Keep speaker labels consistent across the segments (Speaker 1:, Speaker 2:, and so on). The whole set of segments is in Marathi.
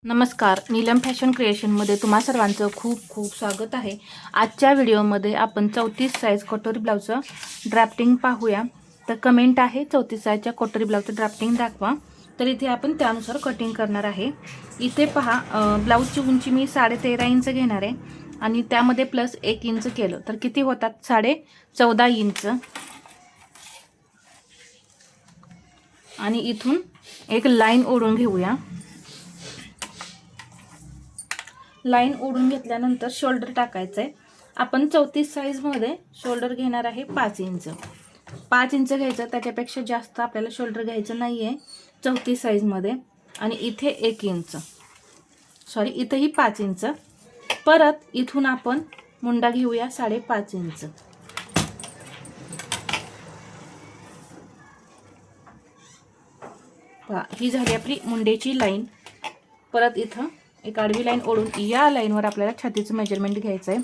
Speaker 1: नमस्कार, नीलम फॅशन क्रिएशनमध्ये तुम्हा सर्वांचं खूप खूप स्वागत आहे। आजच्या व्हिडिओमध्ये आपण 34 साईज कटोरी ब्लाऊजचं ड्राफ्टिंग पाहूया। तर कमेंट आहे 34 साईजच्या कटोरी ब्लाऊजचं ड्राफ्टिंग दाखवा। तर इथे आपण त्यानुसार कटिंग करणार आहे। इथे पहा, ब्लाऊजची उंची मी 13.5 इंच घेणार आहे आणि त्यामध्ये प्लस 1 इंच केलं तर किती होतात? 14.5 इंच। आणि इथून एक लाईन ओढून घेऊया। लाईन ओढून घेतल्यानंतर शोल्डर टाकायचं आहे। आपण 34 साईजमध्ये शोल्डर घेणार आहे 5 इंच। 5 इंच घ्यायचं, त्याच्यापेक्षा जास्त आपल्याला शोल्डर घ्यायचं नाही आहे 34 साईजमध्ये। आणि इथे 1 इंच, सॉरी इथेही 5 इंच। परत इथून आपण मुंडा घेऊया 5.5 इंच। पहा, ही झाली आपली मुंडेची लाईन। परत इथं एक आडवी लाईन ओढून या लाईनवर आपल्याला छातीचं मेजरमेंट घ्यायचं आहे।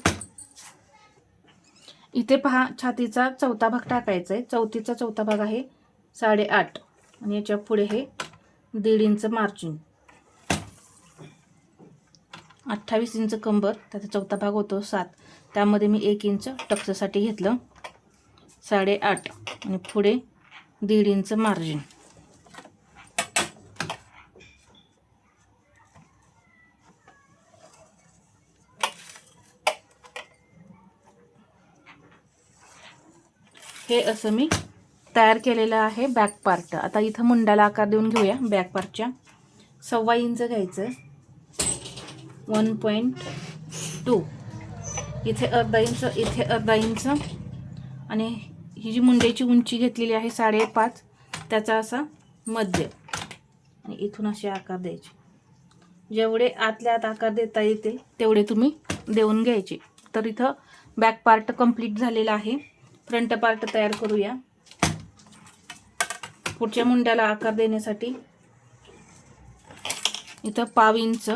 Speaker 1: इथे पहा, छातीचा चौथा भाग टाकायचा आहे। चौथीचा चौथा भाग आहे 8.5 आणि याच्या पुढे हे 1.5 इंच मार्जिन। 28 इंच कंबर, त्याचा चौथा भाग होतो 7, त्यामध्ये मी 1 इंच टक्ससाठी घेतलं 8.5 आणि पुढे 1.5 इंच मार्जिन। हे असं मी तयार केलेलं आहे बॅक पार्ट। आता इथं मुंडाला आकार देऊन घेऊया। बॅक पार्टच्या 1.25 इंच घ्यायचं, 1.2, इथे अर्धा इंच, इथे अर्धा इंच। आणि ही जी मुंड्याची उंची घेतलेली आहे 5.5, त्याचा असा मध्य आणि इथून असे आकार द्यायचे। जेवढे आतल्या आत आकार देता येतील तेवढे तुम्ही देऊन घ्यायचे। तर इथं बॅक पार्ट कंप्लीट झालेला आहे। फ्रंट पार्ट तयार करूया। पुढच्या मुंड्याला आकार देण्यासाठी इथं 1/2 इंच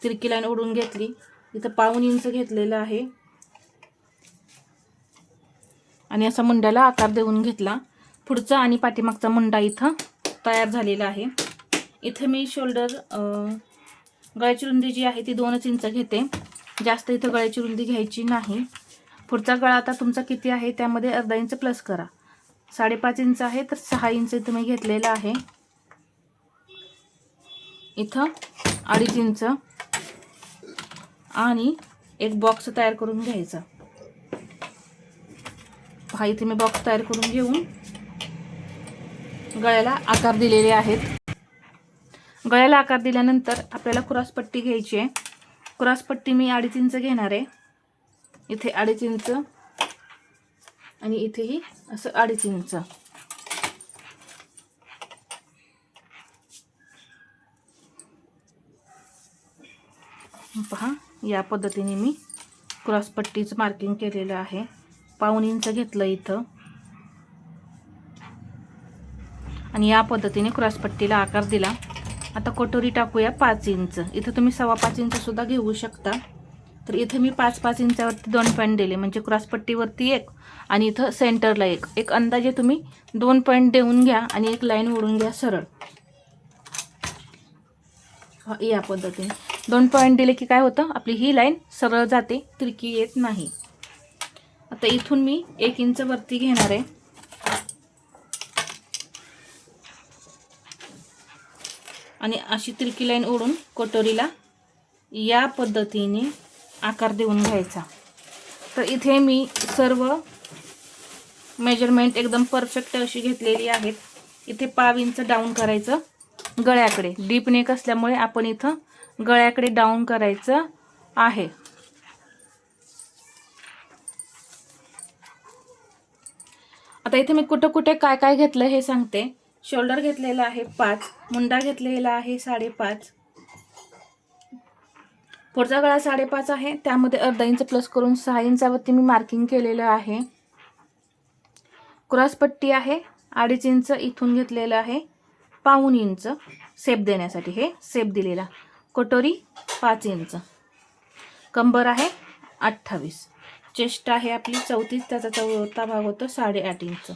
Speaker 1: तिरकी लाईन ओढून घेतली, इथं 1/2 इंच घेतलेलं आहे आणि असा मुंड्याला आकार देऊन घेतला। पुढचा आणि पाठीमागचा मुंडा इथं तयार झालेला आहे। इथे मी शोल्डर गळ्याची रुंदी जी आहे ती 2 इंच घेते, जास्त इथं गळ्याची रुंदी घ्यायची नाही। पुढचा गळा आता तुमचा किती आहे त्यामध्ये अर्धा इंच प्लस करा। 5.5 इंच आहे तर 6 इंच इथं मी घेतलेला आहे। इथं 2.5 इंच आणि एक बॉक्स तयार करून घ्यायचा। हा, इथे मी बॉक्स तयार करून घेऊन गळ्याला आकार दिलेले आहेत। गळ्याला आकार दिल्यानंतर आपल्याला क्रॉसपट्टी घ्यायची आहे। क्रॉसपट्टी मी 2.5 इंच घेणार आहे, इथे 2.5 इंच आणि इथेही असं 2.5 इंच। पहा, या पद्धतीने मी क्रॉसपट्टीचं मार्किंग केलेलं आहे। 1/2 इंच घेतलं इथं आणि या पद्धतीने क्रॉसपट्टीला आकार दिला। आता कटोरी टाकूया 5 इंच। इथं तुम्ही 5.25 इंच सुद्धा घेऊ शकता। तर इथे मी 5-5 इंचावरती 2 पॉईंट दिले, म्हणजे क्रॉसपट्टीवरती 1 आणि इथं सेंटरला 1। एक अंदाजे तुम्ही 2 पॉईंट देऊन घ्या आणि एक लाईन ओढून घ्या सरळ। या पद्धतीने 2 पॉईंट दिले की काय होतं, आपली ही लाईन सरळ जाते, तिरकी येत नाही। आता इथून मी 1 इंच वरती घेणार आहे आणि अशी तिरकी लाईन ओढून कटोरीला या पद्धतीने आकार देऊन घ्यायचा। तर इथे मी सर्व मेजरमेंट एकदम परफेक्ट अशी घेतलेली आहेत। इथे 1/2 इंच डाऊन करायचं गळ्याकडे, डीप नेक असल्यामुळे आपण इथं गळ्याकडे डाऊन करायचं आहे। आता इथे मी कुठे कुठे काय काय घेतलं हे सांगते। शोल्डर घेतलेला आहे 5, मुंडा घेतलेला आहे 5.5, पुढचा गळा 5.5 आहे, त्यामध्ये अर्धा इंच प्लस करून 6 इंचावरती मी मार्किंग केलेलं आहे। क्रॉसपट्टी आहे 2.5 इंच, इथून घेतलेलं आहे 1/2 इंच सेप देण्यासाठी, हे सेप दिलेला। कटोरी 5 इंच, कंबर आहे 28, चेस्ट आहे आपली 34, त्याचा चौथा भाग होतो 8.5 इंच।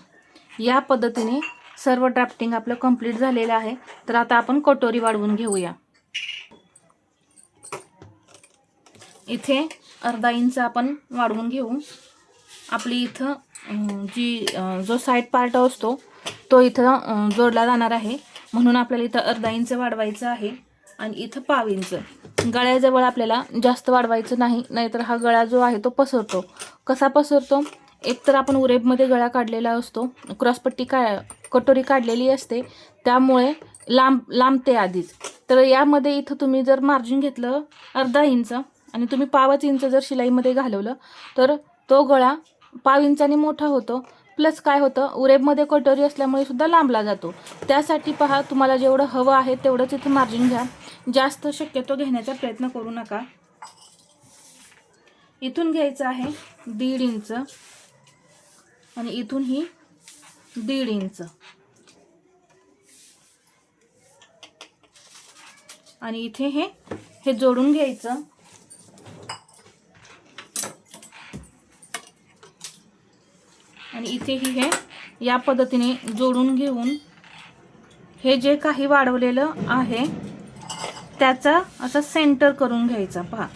Speaker 1: या पद्धतीने सर्व ड्राफ्टिंग आपलं कंप्लीट झालेलं आहे। तर आता आपण कटोरी वाढवून घेऊया। इथे अर्धा इंच आपण वाढवून घेऊ. आपली इथं जो साईड पार्ट असतो तो इथं जोडला जाणार आहे, म्हणून आपल्याला इथं अर्धा इंच वाढवायचं आहे. आणि इथं पाव इंच गळ्याजवळ आपल्याला जास्त वाढवायचं नाही, नाहीतर हा गळा जो आहे तो पसरतो. कसा पसरतो? एक तर आपण उरेबमध्ये गळा काढलेला असतो, क्रॉसपट्टी कटोरी काढलेली असते, त्यामुळे लांबते आधीच. तर यामध्ये इथं तुम्ही जर मार्जिन घेतलं अर्धा इंच आणि तुम्ही 1.5 इंच जर शिलाईमध्ये घालवलं तर तो गळा 1.5 इंचाने मोठा होतो. प्लस काय होतं, उरेबमध्ये कटोरी असल्यामुळे सुद्धा लांबला जातो. त्यासाठी पहा, तुम्हाला जेवढं हवं आहे तेवढंच इथं मार्जिन घ्या. जास्त शक्यतो घेण्याचा प्रयत्न करू नका. इथून घ्यायचं आहे 1.5 इंच आणि इथून ही 1.5 इंच आणि इथे हे जोडून घ्यायचं. आणि इथेही हे या पद्धतीने जोडून घेऊन हे जे काही वाढवलेलं आहे त्याचा असं सेंटर करून घ्यायचा. पहा,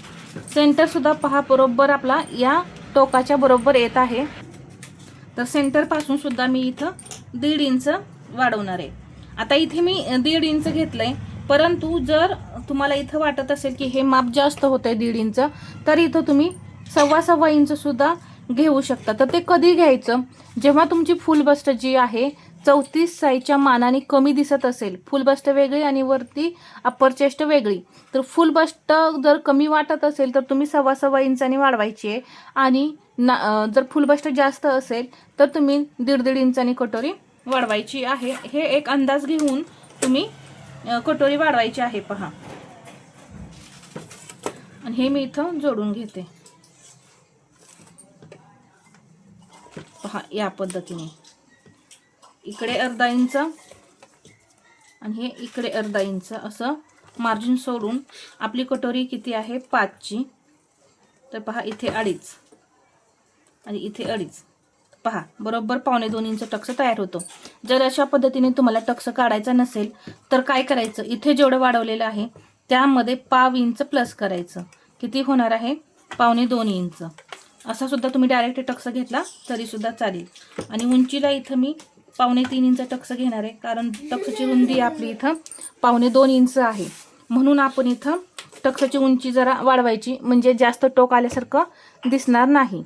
Speaker 1: सेंटर सुद्धा पहा बरोबर आपला या टोकाच्या बरोबर येत आहे. तर सेंटर पासून सुद्धा मी इथं 1.5 इंच वाढवणार आहे. आता इथे मी 1.5 इंच घेतलंय, परंतु जर तुम्हाला इथं वाटत असेल की हे माप जास्त होतंय 1.5 इंच, तर इथं तुम्ही 1.25 इंच सुद्धा घेऊ शकता. तर ते कधी घ्यायचं? जेव्हा तुमची फुल बस्ट जी आहे 34 साईजच्या मानाने कमी दिसत असेल, फुल बस्ट वेगळी आणि वरती अप्पर चेस्ट वेगळी, तर फुल बस्ट जर कमी वाटत असेल तर तुम्ही 1.25 इंचाने वाढवायची आहे. आणि जर फुल बस्ट जास्त असेल तर तुम्ही 1.5 इंचानी कटोरी वाढवायची आहे. हे एक अंदाज घेऊन तुम्ही कटोरी वाढवायची आहे. पहा, आणि हे मी इथं जोडून घेते. पहा, या पद्धतीने इकडे अर्धा इंच आणि हे इकडे अर्धा इंच असं मार्जिन सोडून आपली कटोरी किती आहे 5ची. तर पहा, इथे 2.5 आणि इथे 2.5. पहा, बरोबर 1.25 इंच टक्स तयार होतो. जर अशा पद्धतीने तुम्हाला टक्स काढायचा नसेल तर काय करायचं, इथे जेवढं वाढवलेलं आहे त्यामध्ये 1/2 इंच प्लस करायचं. किती होणार आहे? 1.25 इंच. असा सुद्धा तुम्ही डायरेक्ट टक्स घेतला तरी सुद्धा चालेल. आणि उंचीला इथं मी 3.25 इंच टक्स घेणार आहे, कारण टक्सची रुंदी आपली इथं 2.25 इंच आहे. म्हणून आपण इथं टक्सची उंची जरा वाढवायची, म्हणजे जास्त टोक आल्यासारखं दिसणार नाही.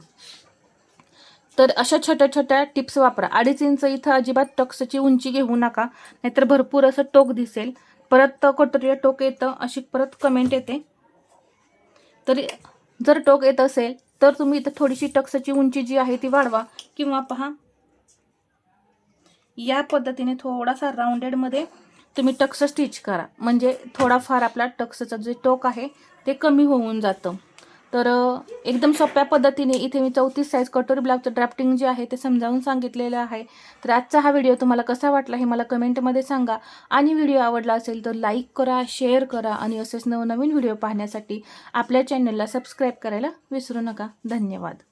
Speaker 1: तर अशा छोट्या छोट्या टिप्स वापरा. 2.5 इंच इथं अजिबात टक्सची उंची घेऊ नका, नाहीतर भरपूर असं टोक दिसेल. परत कटोरीला टोक येतं अशी परत कमेंट येते. तर जर टोक येत असेल तर तुम्ही इथं थोडीशी टक्सची उंची जी आहे ती वाढवा, किंवा पहा या पद्धतीने थोडासा राऊंडेड मध्ये तुम्ही टक्स स्टिच करा, म्हणजे थोडाफार आपला टक्सचं जे टोक आहे ते कमी होऊन जातं. तर एकदम सोप्या पद्धतीने इथे मी 34 साईज कटोरी ब्लाउजचं ड्राफ्टिंग जे आहे ते समजावून सांगितलेलं आहे. तर आजचा हा व्हिडिओ तुम्हाला कसा वाटला हे मला कमेंटमध्ये सांगा. आणि व्हिडिओ आवडला असेल तर लाईक करा, शेअर करा आणि असेच नवनवीन व्हिडिओ पाहण्यासाठी आपल्या चॅनलला सबस्क्राईब करायला विसरू नका. धन्यवाद.